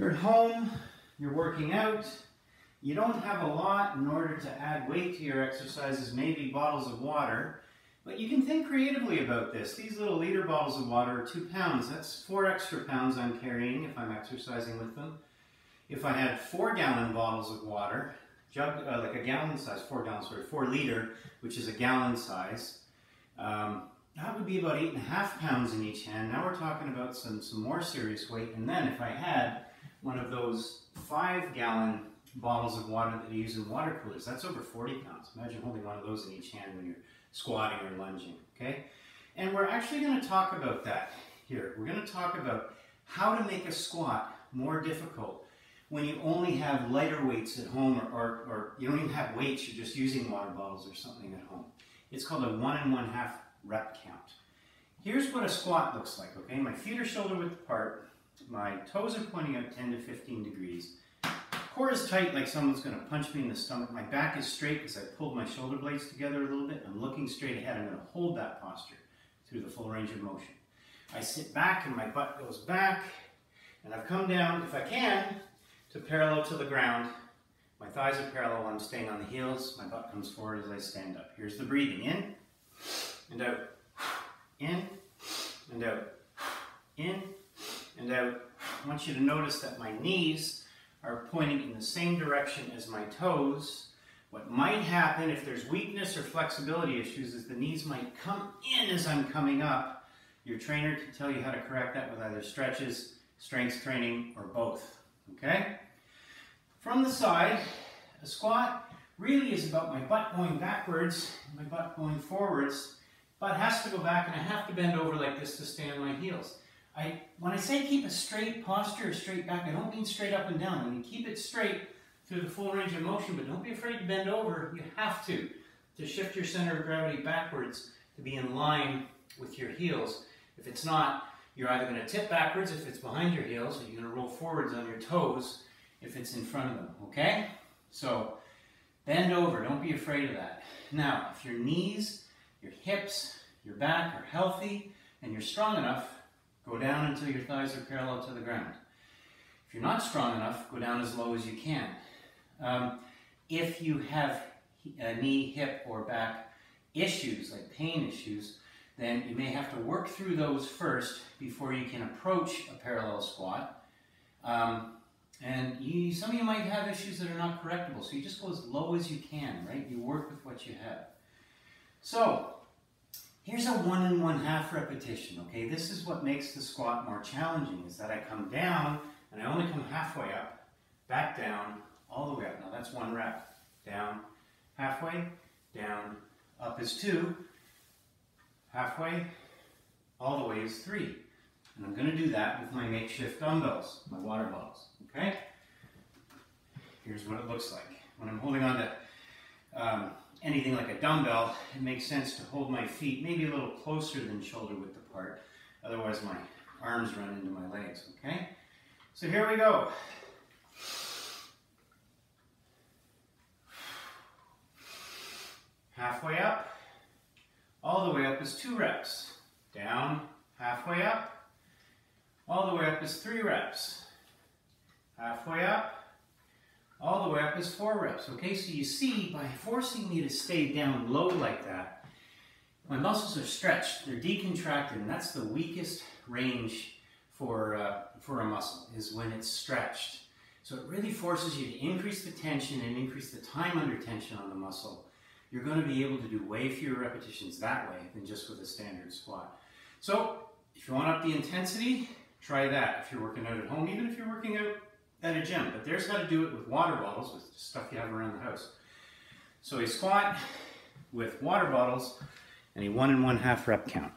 You're at home, you're working out, you don't have a lot in order to add weight to your exercises, maybe bottles of water, but you can think creatively about this. These little liter bottles of water are 2 pounds. That's 4 extra pounds I'm carrying if I'm exercising with them. If I had 4-gallon bottles of water, like a gallon size, 4 liter, which is a gallon size, that would be about 8.5 pounds in each hand. Now we're talking about some more serious weight. And then if I had one of those 5-gallon bottles of water that you use in water coolers, that's over 40 pounds. Imagine holding one of those in each hand when you're squatting or lunging, okay? And we're actually going to talk about that here. We're going to talk about how to make a squat more difficult when you only have lighter weights at home, or you don't even have weights, you're just using water bottles or something at home. It's called a 1 1/2 rep count. Here's what a squat looks like, okay? My feet are shoulder width apart, my toes are pointing out 10 to 15 degrees. Core is tight like someone's going to punch me in the stomach. My back is straight because I pulled my shoulder blades together a little bit. I'm looking straight ahead. I'm going to hold that posture through the full range of motion. I sit back and my butt goes back, and I've come down, if I can, to parallel to the ground. My thighs are parallel, I'm staying on the heels, my butt comes forward as I stand up. Here's the breathing, in and out, in and out, in and out. I want you to notice that my knees are pointing in the same direction as my toes. What might happen if there's weakness or flexibility issues is the knees might come in as I'm coming up. Your trainer can tell you how to correct that with either stretches, strength training, or both, okay? From the side, a squat really is about my butt going backwards, my butt going forwards. Butt has to go back and I have to bend over like this to stay on my heels. When I say keep a straight posture or straight back, I don't mean straight up and down. I mean keep it straight through the full range of motion, but don't be afraid to bend over. You have to shift your center of gravity backwards to be in line with your heels. If it's not, you're either going to tip backwards if it's behind your heels, or you're going to roll forwards on your toes if it's in front of them, okay? So bend over, don't be afraid of that. Now, if your knees, your hips, your back are healthy and you're strong enough, go down until your thighs are parallel to the ground. If you're not strong enough, go down as low as you can. If you have knee, hip, or back issues, like pain issues, then you may have to work through those first before you can approach a parallel squat. Some of you might have issues that are not correctable, so you just go as low as you can, right? You work with what you have. So, here's a 1 1/2 repetition, okay? This is what makes the squat more challenging, is that I come down and I only come halfway up, back down, all the way up. Now that's 1 rep. Down, halfway, down, up is 2, halfway, all the way is 3. And I'm going to do that with my makeshift dumbbells, my water bottles, okay? Here's what it looks like. When I'm holding on to anything like a dumbbell, it makes sense to hold my feet maybe a little closer than shoulder width apart. Otherwise my arms run into my legs, okay? So here we go. Halfway up. All the way up is 2 reps. Down, halfway up. All the way up is 3 reps. Halfway up. All the way up is 4 reps. Okay, so you see, by forcing me to stay down low like that, my muscles are stretched, they're decontracted, and that's the weakest range for a muscle, is when it's stretched. So it really forces you to increase the tension and increase the time under tension on the muscle. You're going to be able to do way fewer repetitions that way than just with a standard squat. So if you want up the intensity, try that if you're working out at home, even if you're working out at a gym. But there's how to do it with water bottles, with stuff you have around the house. So a squat with water bottles and a 1 1/2 rep count.